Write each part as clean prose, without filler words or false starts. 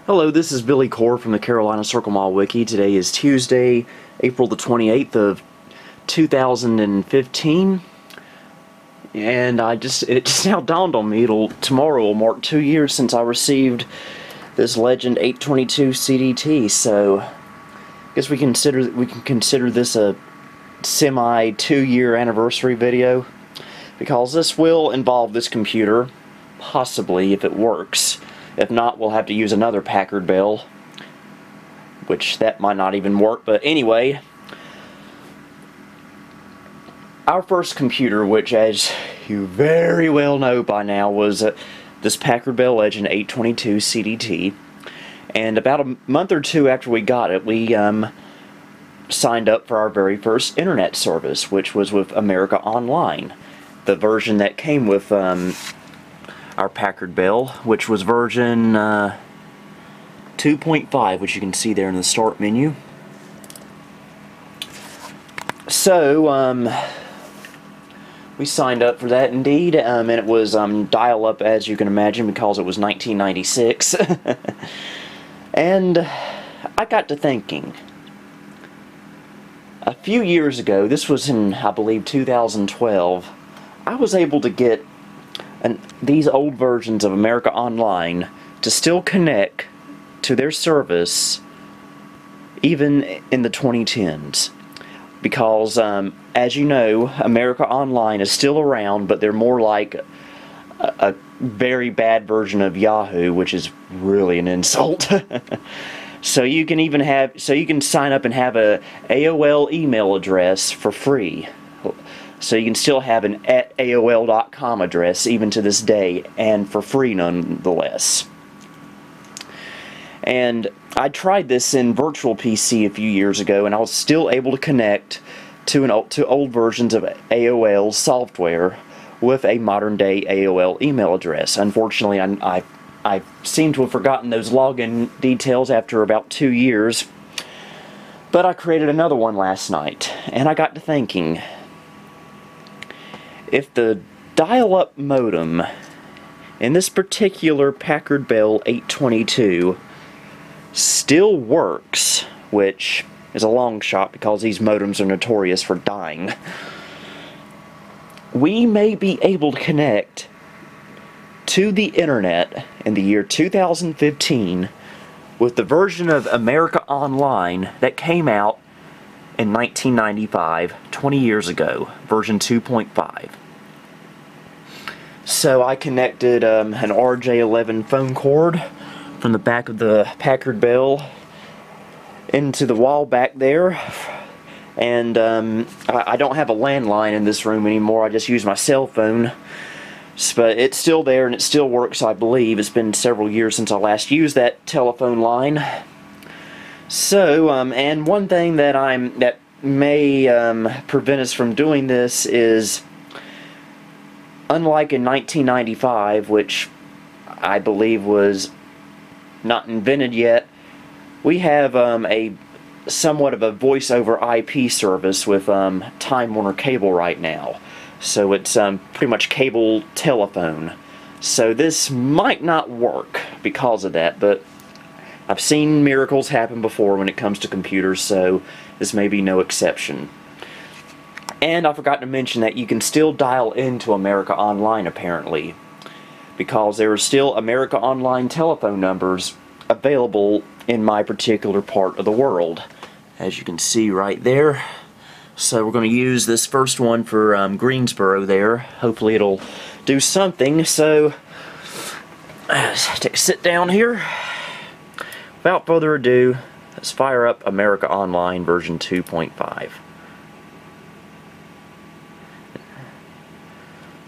Hello, this is Billy Core from the Carolina Circle Mile Wiki. Today is Tuesday, April the 28th of 2015, and it just now dawned on me, tomorrow will mark 2 years since I received this Legend 822 CDT, so I guess we can consider this a semi 2-year anniversary video, because this will involve this computer, possibly, if it works. If not, we'll have to use another Packard Bell, which that might not even work. But anyway, our first computer, which as you very well know by now, was this Packard Bell Legend 822 CDT. And about a month or two after we got it, we signed up for our very first internet service, which was with America Online, the version that came with our Packard Bell, which was version 2.5, which you can see there in the start menu. So we signed up for that indeed, and it was dial-up, as you can imagine, because it was 1996. And I got to thinking, a few years ago, this was in, I believe, 2012, I was able to get these old versions of America Online to still connect to their service even in the 2010s, because as you know, America Online is still around, but they're more like a very bad version of Yahoo, which is really an insult. So you can sign up and have a AOL email address for free. So you can still have an @AOL.com address even to this day, and for free nonetheless. And I tried this in Virtual PC a few years ago, and I was still able to connect to old versions of AOL software with a modern-day AOL email address. Unfortunately, I seem to have forgotten those login details after about 2 years, but I created another one last night, and I got to thinking, if the dial-up modem in this particular Packard Bell 822 still works, which is a long shot because these modems are notorious for dying, we may be able to connect to the internet in the year 2015 with the version of America Online that came out in 1995, 20 years ago, version 2.5. So I connected an RJ11 phone cord from the back of the Packard Bell into the wall back there, and I don't have a landline in this room anymore. I just use my cell phone, but it's still there and it still works, I believe. It's been several years since I last used that telephone line. So, and one thing that may prevent us from doing this is, unlike in 1995, which I believe was not invented yet, we have a somewhat of a voice over IP service with Time Warner Cable right now. So it's pretty much cable telephone. So this might not work because of that, but I've seen miracles happen before when it comes to computers, so this may be no exception. And I forgot to mention that you can still dial into America Online, apparently, because there are still America Online telephone numbers available in my particular part of the world, as you can see right there. So we're going to use this first one for Greensboro there. Hopefully it'll do something. So let's take a sit down here. Without further ado, let's fire up America Online version 2.5.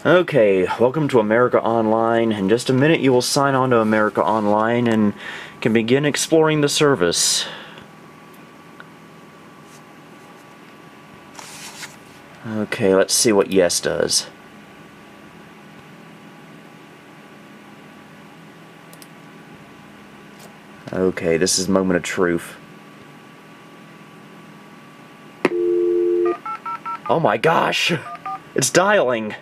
Okay, welcome to America Online. In just a minute you will sign on to America Online and can begin exploring the service. Okay, let's see what yes does. Okay, this is moment of truth. Oh my gosh! It's dialing!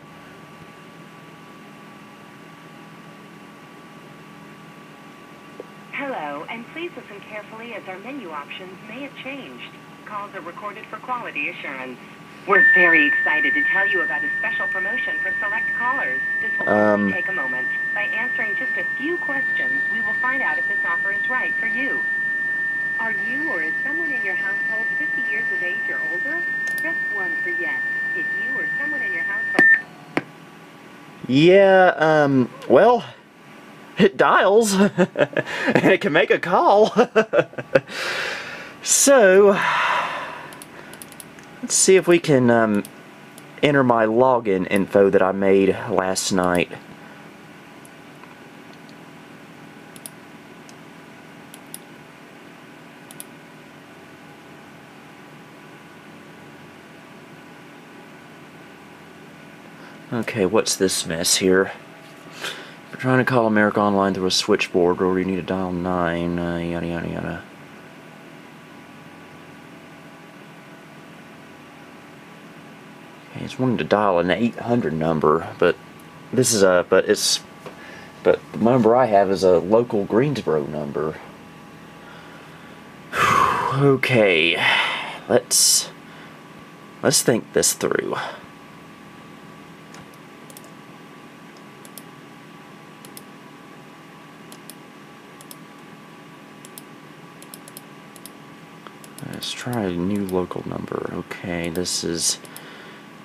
Hello. Hello, and please listen carefully as our menu options may have changed. Calls are recorded for quality assurance. We're very excited to tell you about a special promotion for select callers. This will only take a moment. By answering just a few questions, we will find out if this offer is right for you. Are you or is someone in your household 50 years of age or older? Press 1 for yes. If you or someone in your household... Yeah, well, it dials, and it can make a call. So, let's see if we can, enter my login info that I made last night. Okay, what's this mess here? If you're trying to call America Online through a switchboard, or you need to dial 9, yada yada yada. Okay, it's wanting to dial an 800 number, but this is a, but the number I have is a local Greensboro number. Okay, let's think this through. Let's try a new local number. Okay, this is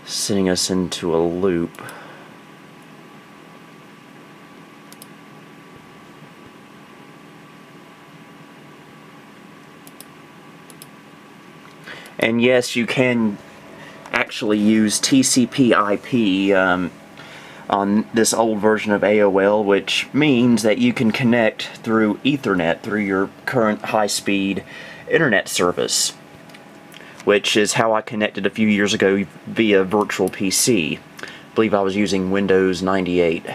sending us into a loop. And yes, you can actually use TCP/IP on this old version of AOL, which means that you can connect through Ethernet through your current high-speed internet service, which is how I connected a few years ago via virtual PC. I believe I was using Windows 98,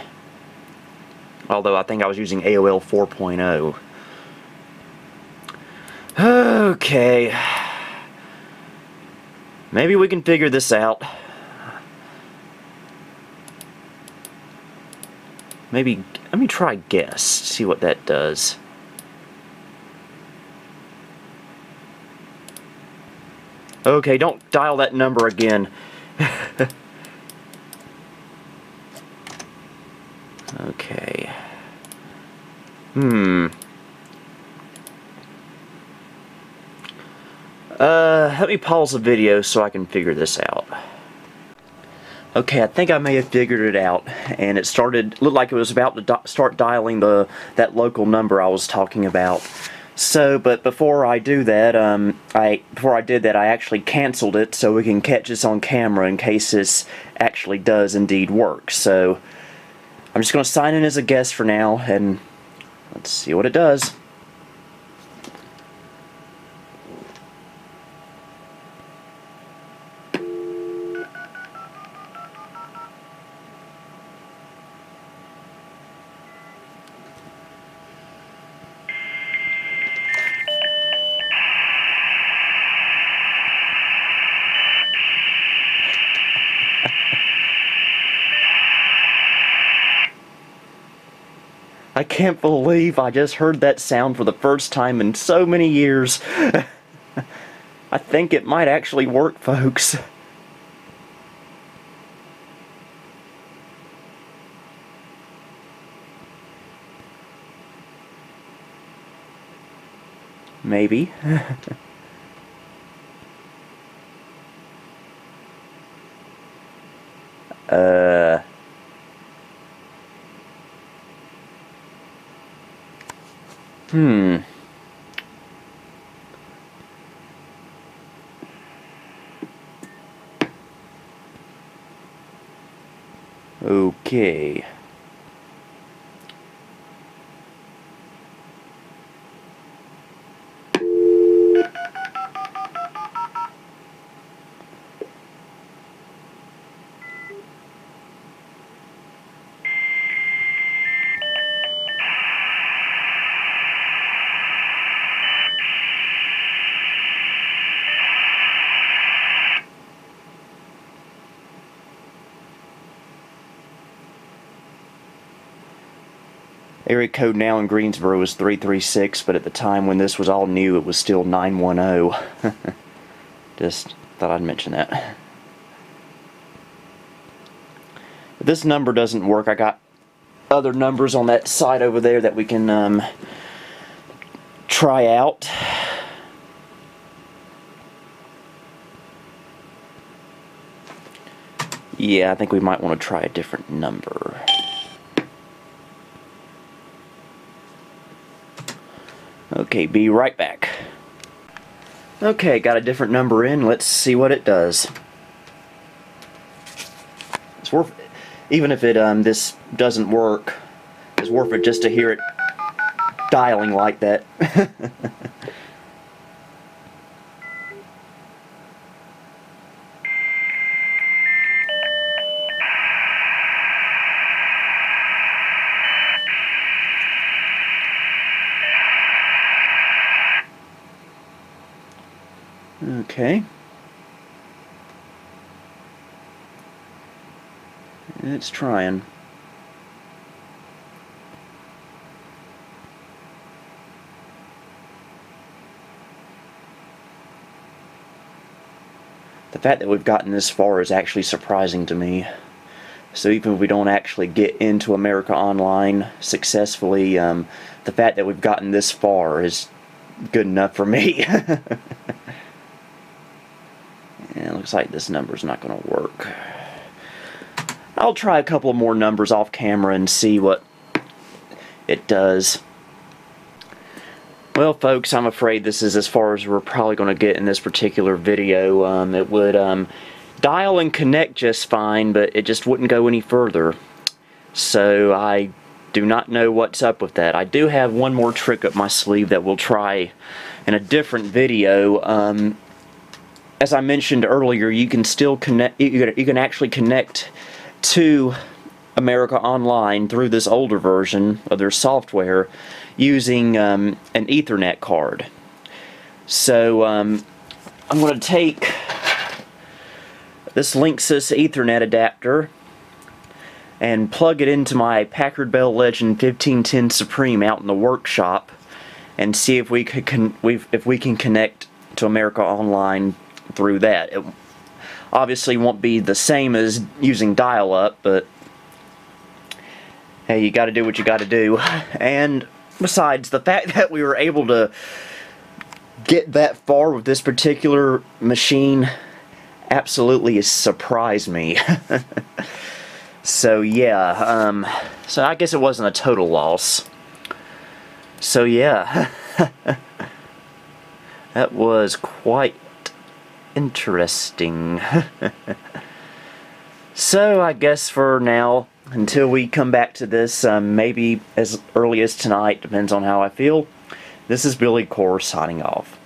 although I think I was using AOL 4.0. Okay, maybe we can figure this out. Maybe, let me try guess, see what that does. Okay, don't dial that number again. Okay. Let me pause the video so I can figure this out. Okay, I think I may have figured it out, and it looked like it was about to start dialing that local number I was talking about. So, but before I do that, I actually canceled it so we can catch this on camera in case this actually does indeed work. So, I'm just going to sign in as a guest for now, and let's see what it does. I can't believe I just heard that sound for the first time in so many years. I think it might actually work, folks. Maybe. Okay. Area code now in Greensboro is 336, but at the time when this was all new, it was still 910. Just thought I'd mention that. If this number doesn't work, I got other numbers on that side over there that we can try out. Yeah, I think we might want to try a different number. Okay, be right back. Okay, got a different number in. Let's see what it does. It's worth, even if it this doesn't work, it's worth it just to hear it dialing like that. Okay. It's trying. The fact that we've gotten this far is actually surprising to me. So even if we don't actually get into America Online successfully, the fact that we've gotten this far is good enough for me. Yeah, it looks like this number's not going to work. I'll try a couple more numbers off camera and see what it does. Well, folks, I'm afraid this is as far as we're probably going to get in this particular video. It would dial and connect just fine, but it just wouldn't go any further. So I do not know what's up with that. I do have one more trick up my sleeve that we'll try in a different video. As I mentioned earlier, you can still connect. You can actually connect to America Online through this older version of their software using an Ethernet card. So I'm going to take this Linksys Ethernet adapter and plug it into my Packard Bell Legend 1510 Supreme out in the workshop, and see if we can connect to America Online through that. It obviously won't be the same as using dial-up, but hey, you got to do what you got to do. And besides, the fact that we were able to get that far with this particular machine absolutely surprised me. So yeah, so I guess it wasn't a total loss. So yeah, that was quite interesting. So I guess for now, until we come back to this, maybe as early as tonight, depends on how I feel, this is Billy Core signing off.